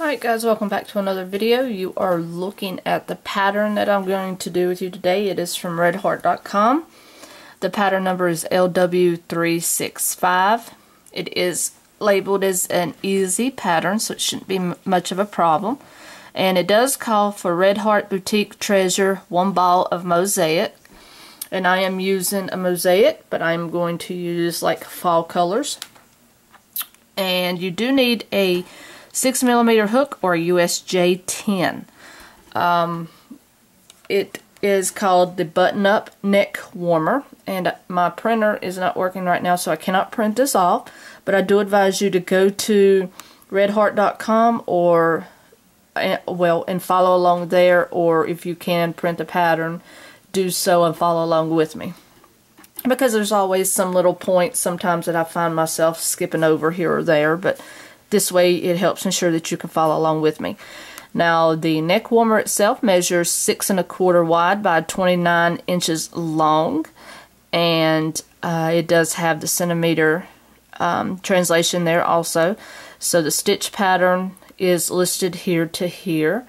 Alright guys, welcome back to another video. You are looking at the pattern that I'm going to do with you today. It is from redheart.com. The pattern number is LW365. It is labeled as an easy pattern, so it shouldn't be much of a problem. And it does call for Red Heart Boutique Treasure 1 ball of mosaic. And I am using a mosaic, but I'm going to use like fall colors. And you do need a 6mm hook or a USJ 10. It is called the button up neck warmer, and my printer is not working right now, so I cannot print this off, but I do advise you to go to redheart.com or and follow along there, or if you can print the pattern, do so and follow along with me, because there's always some little points sometimes that I find myself skipping over here or there, but this way it helps ensure that you can follow along with me. Now the neck warmer itself measures 6 1/4 wide by 29 inches long, and it does have the centimeter translation there also. So the stitch pattern is listed here to here,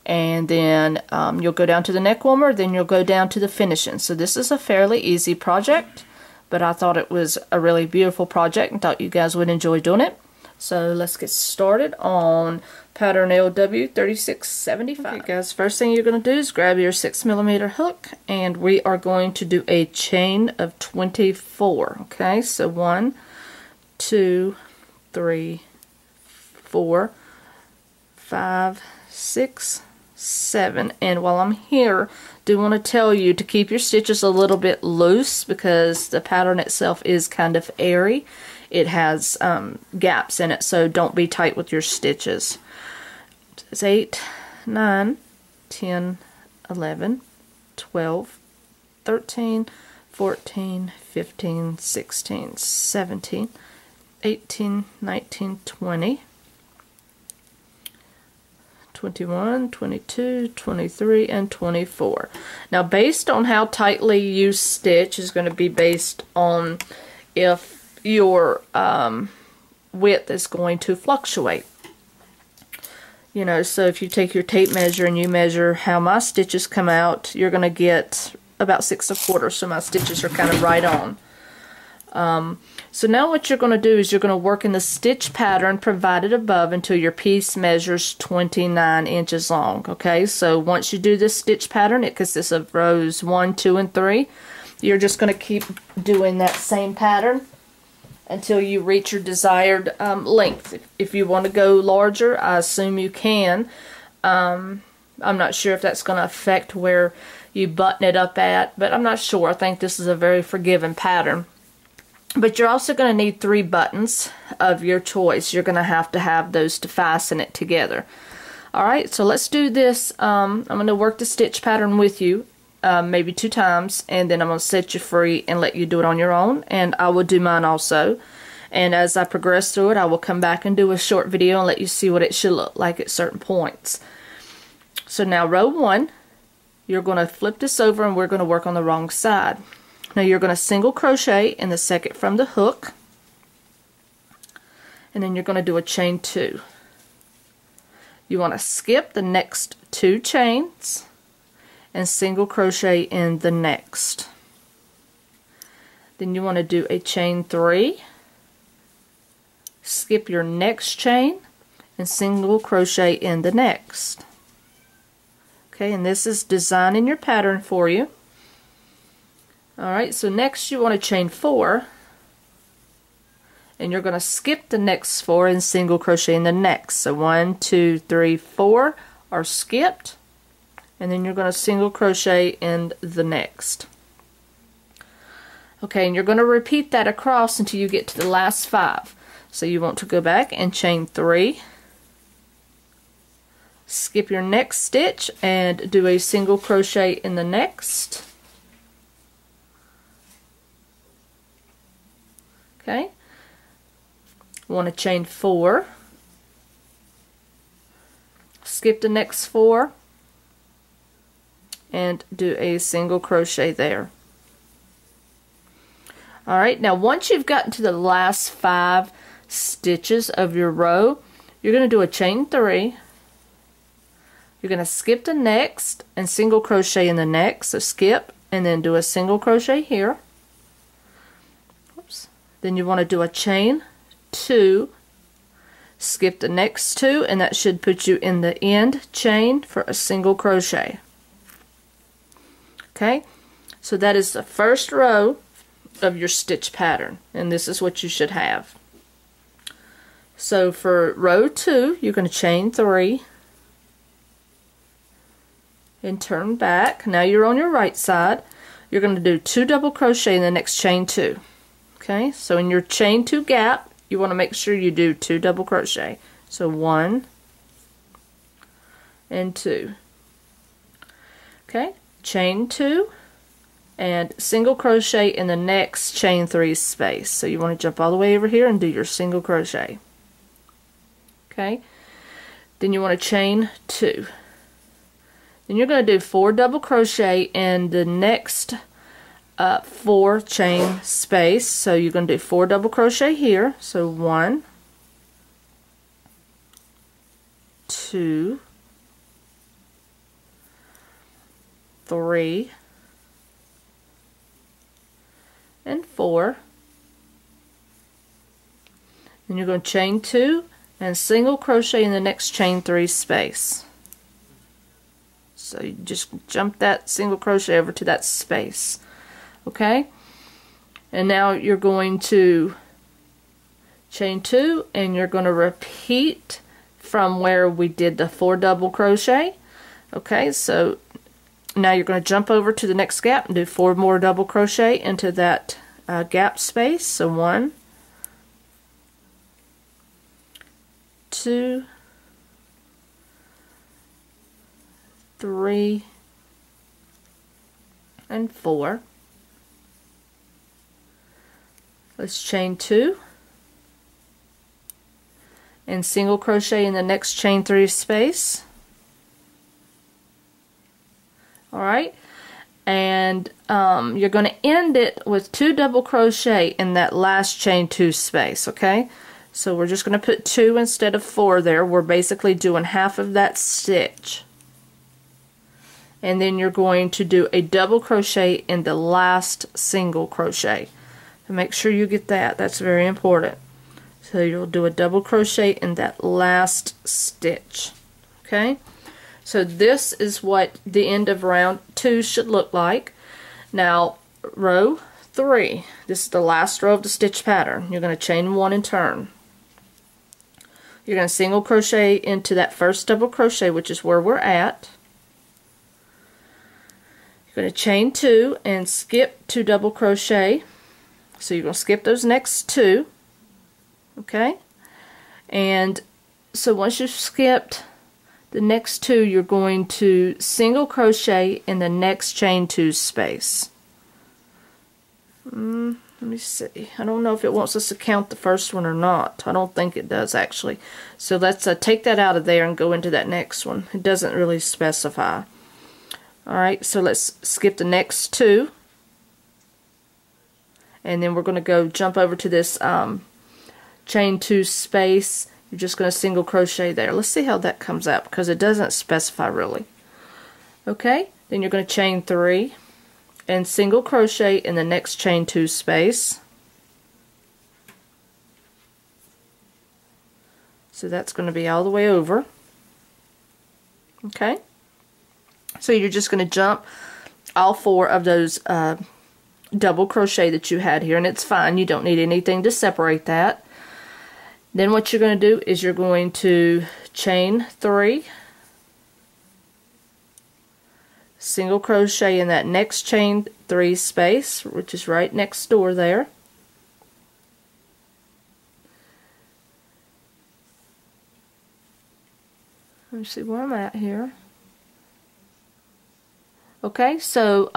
and then you'll go down to the neck warmer, then you'll go down to the finishing. So this is a fairly easy project, but I thought it was a really beautiful project and thought you guys would enjoy doing it. So let's get started on pattern LW3675. Okay guys, first thing you're going to do is grab your 6mm hook, and we are going to do a chain of 24. Okay, so 1, 2, 3, 4, 5, 6, 7. And while I'm here, do want to tell you to keep your stitches a little bit loose, because the pattern itself is kind of airy. It has gaps in it, so don't be tight with your stitches. It's 8, 9, 10, 11, 12, 13, 14, 15, 16, 17, 18, 19, 20, 21, 22, 23, and 24. Now, based on how tightly you stitch is going to be based on if your width is going to fluctuate. You know, so if you take your tape measure and you measure how my stitches come out, you're going to get about 6 1/4, so my stitches are kind of right on. So now what you're going to do is you're going to work in the stitch pattern provided above until your piece measures 29 inches long. Okay, so once you do this stitch pattern, it consists of rows 1, 2, and 3. You're just going to keep doing that same pattern until you reach your desired length. If you want to go larger, I assume you can. I'm not sure if that's going to affect where you button it up at, but I'm not sure. I think this is a very forgiving pattern. But you're also going to need 3 buttons of your choice. You're going to have those to fasten it together. Alright, so let's do this. I'm going to work the stitch pattern with you. Maybe 2 times, and then I'm going to set you free and let you do it on your own, and I will do mine also. And as I progress through it, I will come back and do a short video and let you see what it should look like at certain points. So now row 1, you're going to flip this over and we're going to work on the wrong side. Now you're going to single crochet in the second from the hook, and then you're going to do a chain 2. You want to skip the next 2 chains and single crochet in the next. Then you want to do a chain 3, skip your next chain, and single crochet in the next. Okay, and this is designing your pattern for you. Alright, so next you want to chain 4, and you're going to skip the next 4 and single crochet in the next. So 1, 2, 3, 4 are skipped, and then you're going to single crochet in the next. Okay, and you're going to repeat that across until you get to the last 5. So you want to go back and chain 3, skip your next stitch, and do a single crochet in the next. Okay, want to chain 4, skip the next 4, and do a single crochet there. Alright, now once you've gotten to the last 5 stitches of your row, you're going to do a chain 3. You're going to skip the next and single crochet in the next. So skip and then do a single crochet here. Oops. Then you want to do a chain 2, skip the next 2, and that should put you in the end chain for a single crochet. Okay, so that is the first row of your stitch pattern, and this is what you should have. So for row 2, you're going to chain 3 and turn back. Now you're on your right side. You're going to do 2 double crochet in the next chain 2. Okay, so in your chain 2 gap, you want to make sure you do 2 double crochet. So 1 and 2. Okay, chain 2 and single crochet in the next chain 3 space. So you want to jump all the way over here and do your single crochet. Okay, then you want to chain 2. Then you're going to do 4 double crochet in the next 4 chain space. So you're going to do 4 double crochet here. So 1, 2, 3, and 4. Then you're going to chain 2 and single crochet in the next chain 3 space. So you just jump that single crochet over to that space. Okay, and now you're going to chain 2 and you're going to repeat from where we did the 4 double crochet. Okay, so now you're going to jump over to the next gap and do 4 more double crochet into that gap space. So 1, 2, 3, and 4. Let's chain 2 and single crochet in the next chain 3 space. Alright, and you're going to end it with 2 double crochet in that last chain 2 space. Okay, so we're just going to put 2 instead of 4 there. We're basically doing half of that stitch. And then you're going to do a double crochet in the last single crochet. So make sure you get that. That's very important. So you'll do a double crochet in that last stitch. Okay, so this is what the end of round 2 should look like. Now row 3, this is the last row of the stitch pattern. You're going to chain 1 and turn. You're going to single crochet into that first double crochet, which is where we're at. You're going to chain 2 and skip 2 double crochet. So you're going to skip those next 2. Okay, and so once you've skipped the next 2, you're going to single crochet in the next chain 2 space. Let me see. I don't know if it wants us to count the first one or not. I don't think it does actually. So let's take that out of there and go into that next one. It doesn't really specify. Alright, so let's skip the next 2. And then we're going to go jump over to this chain 2 space. You're just going to single crochet there. Let's see how that comes out because it doesn't specify really. Okay, then you're going to chain 3 and single crochet in the next chain 2 space. So that's going to be all the way over. Okay, so you're just going to jump all 4 of those double crochet that you had here, and it's fine. You don't need anything to separate that. Then what you're going to do is you're going to chain 3, single crochet in that next chain 3 space, which is right next door there. Let me see where I'm at here. Okay, so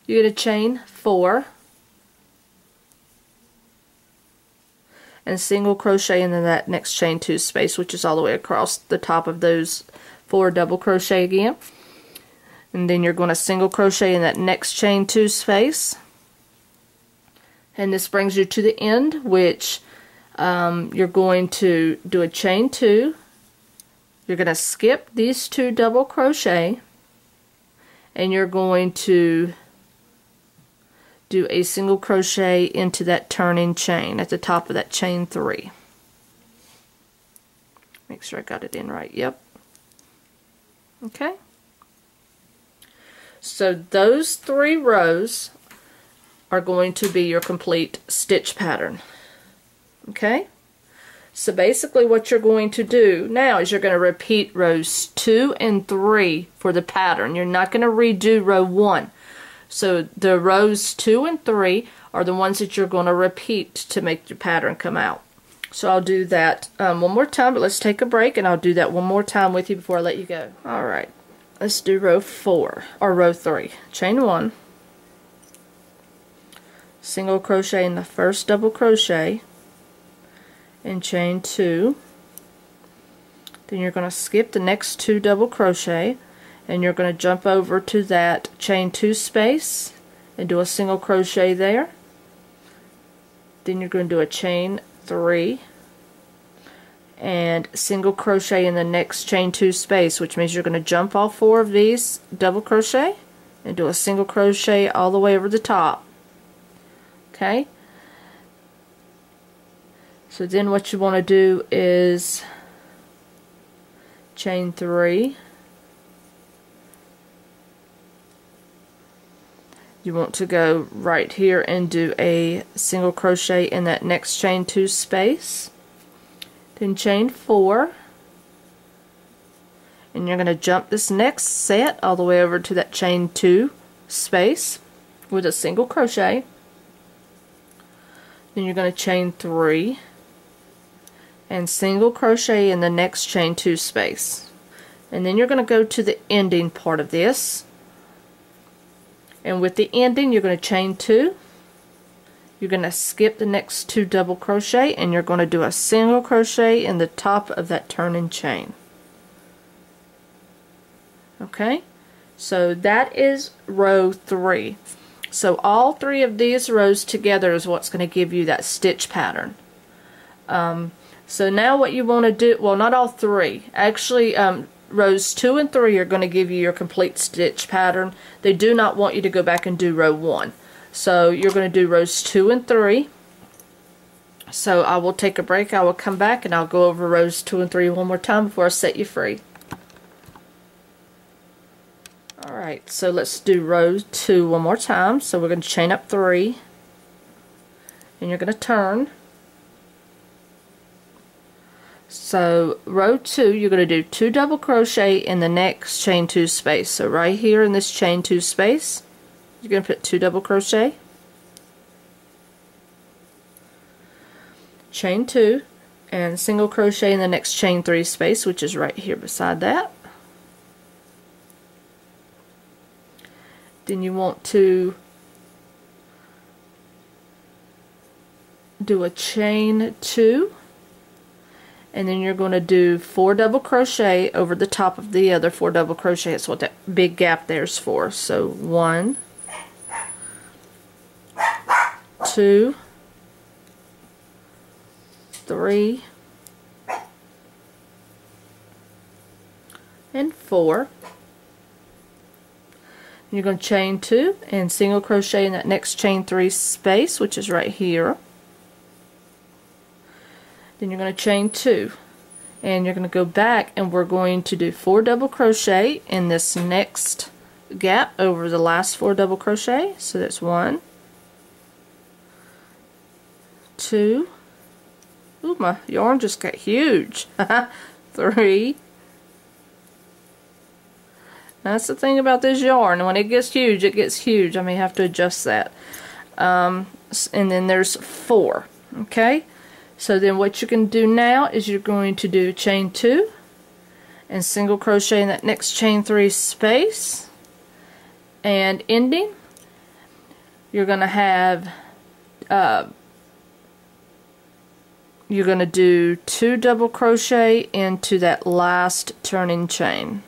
you're going to chain 4 and single crochet into that next chain 2 space, which is all the way across the top of those 4 double crochet again. And then you're going to single crochet in that next chain 2 space. And this brings you to the end, which you're going to do a chain 2. You're going to skip these 2 double crochet, and you're going to do a single crochet into that turning chain at the top of that chain 3. Make sure I got it in right. Yep. Okay. So those 3 rows are going to be your complete stitch pattern. Okay? So basically what you're going to do now is you're going to repeat rows 2 and 3 for the pattern. You're not going to redo row 1. So the rows 2 and 3 are the ones that you're going to repeat to make your pattern come out. So I'll do that one more time, but let's take a break and I'll do that one more time with you before I let you go. Alright, let's do row 4, or row 3. Chain 1, single crochet in the first double crochet, and chain 2. Then you're going to skip the next 2 double crochet, and you're going to jump over to that chain 2 space and do a single crochet there. Then you're going to do a chain 3 and single crochet in the next chain 2 space, which means you're going to jump all 4 of these double crochet and do a single crochet all the way over the top. Okay? So then what you want to do is chain 3. You want to go right here and do a single crochet in that next chain 2 space. Then chain 4. And you're going to jump this next set all the way over to that chain 2 space with a single crochet. Then you're going to chain 3 and single crochet in the next chain 2 space. And then you're going to go to the ending part of this. And with the ending, you're going to chain 2. You're going to skip the next 2 double crochet, and you're going to do a single crochet in the top of that turning chain. Okay, so that is row 3. So all 3 of these rows together is what's going to give you that stitch pattern. So now what you want to do, well, not all 3. Actually, rows 2 and 3 are going to give you your complete stitch pattern. They do not want you to go back and do row 1. So you're going to do rows 2 and 3. So I will take a break. I will come back and I'll go over rows 2 and 3 one more time before I set you free. Alright, so let's do row 2 one more time. So we're going to chain up 3. And you're going to turn. So row 2, you're going to do 2 double crochet in the next chain 2 space. So right here in this chain 2 space, you're going to put 2 double crochet, chain 2, and single crochet in the next chain 3 space, which is right here beside that. Then you want to do a chain 2. And then you're going to do 4 double crochet over the top of the other 4 double crochet. That's what that big gap there's for. So 1, 2, 3, and 4. And you're going to chain 2 and single crochet in that next chain 3 space, which is right here. Then you're going to chain 2, and you're going to go back, and we're going to do 4 double crochet in this next gap over the last 4 double crochet. So that's 1, 2, ooh, my yarn just got huge, 3. That's the thing about this yarn, when it gets huge, it gets huge. I may have to adjust that. And then there's 4, okay? So then what you can do now is you're going to do chain 2 and single crochet in that next chain 3 space, and ending you're going to have you're going to do 2 double crochet into that last turning chain.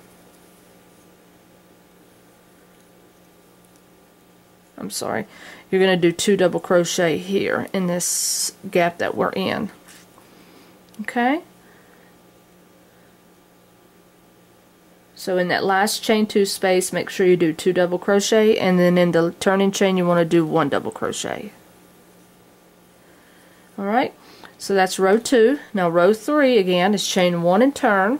I'm sorry, you're going to do 2 double crochet here in this gap that we're in. Okay, so in that last chain 2 space, make sure you do 2 double crochet, and then in the turning chain you want to do 1 double crochet. Alright, so that's row 2. Now row 3 again is chain 1 and turn,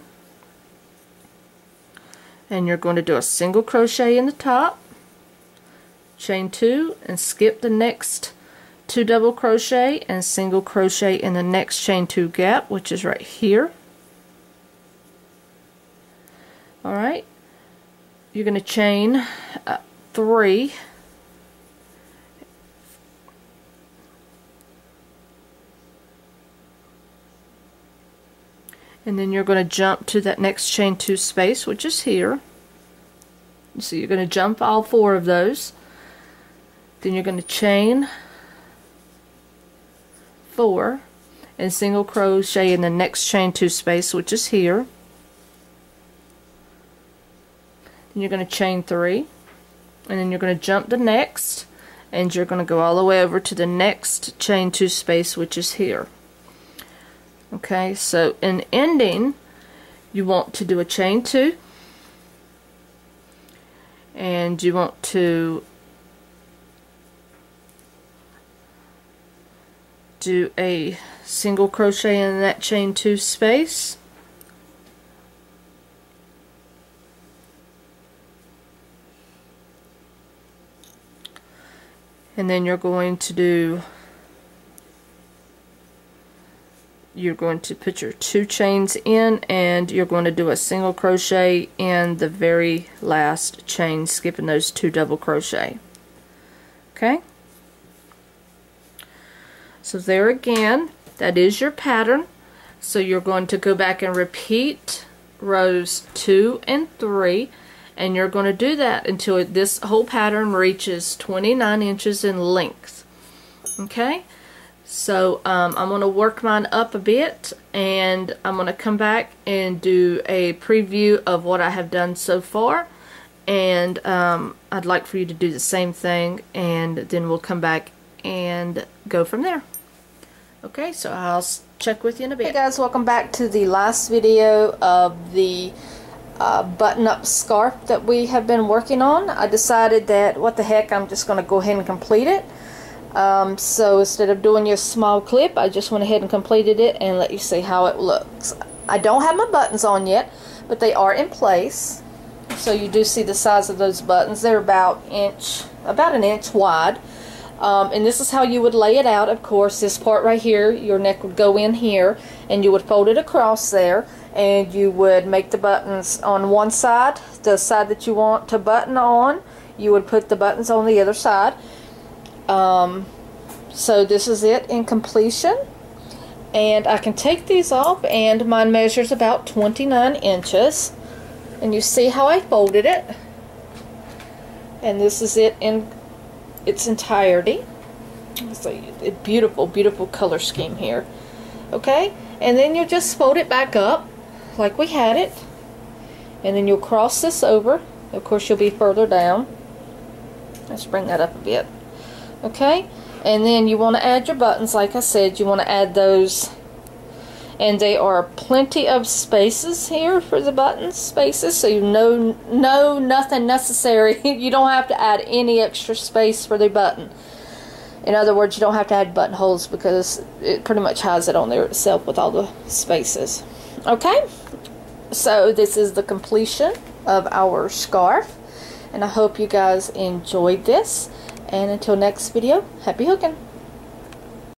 and you're going to do a single crochet in the top, chain 2, and skip the next 2 double crochet and single crochet in the next chain 2 gap, which is right here. Alright, you're going to chain 3, and then you're going to jump to that next chain 2 space, which is here. So you're going to jump all 4 of those, then you're going to chain 4 and single crochet in the next chain 2 space, which is here. Then you're going to chain 3, and then you're going to jump the next, and you're going to go all the way over to the next chain 2 space, which is here. Okay, so in ending you want to do a chain 2, and you want to do a single crochet in that chain 2 space, and then you're going to put your 2 chains in, and you're going to do a single crochet in the very last chain, skipping those 2 double crochet. Okay, so there again, that is your pattern. So you're going to go back and repeat rows 2 and 3, and you're going to do that until this whole pattern reaches 29 inches in length. Okay, so I'm going to work mine up a bit, and I'm going to come back and do a preview of what I have done so far, and I'd like for you to do the same thing, and then we'll come back and go from there. Okay, so I'll check with you in a bit. Hey guys, welcome back to the last video of the button-up scarf that we have been working on. I decided that what the heck, I'm just going to go ahead and complete it. So instead of doing your small clip, I just went ahead and completed it and let you see how it looks. I don't have my buttons on yet, but they are in place. So you do see the size of those buttons. They're about an inch wide. And this is how you would lay it out. Of course, this part right here, your neck would go in here, and you would fold it across there, and you would make the buttons on one side, the side that you want to button on. You would put the buttons on the other side. So this is it in completion, and I can take these off, and mine measures about 29 inches, and you see how I folded it, and this is it in its entirety. It's a beautiful, beautiful color scheme here. Okay, and then you just fold it back up like we had it, and then you'll cross this over. Of course, you'll be further down. Let's bring that up a bit. Okay, and then you want to add your buttons. Like I said, you want to add those, and there are plenty of spaces here for the button spaces, so you know nothing necessary. You don't have to add any extra space for the button. In other words, you don't have to add buttonholes because it pretty much has it on there itself with all the spaces. Okay, so this is the completion of our scarf, and I hope you guys enjoyed this. And until next video, happy hooking!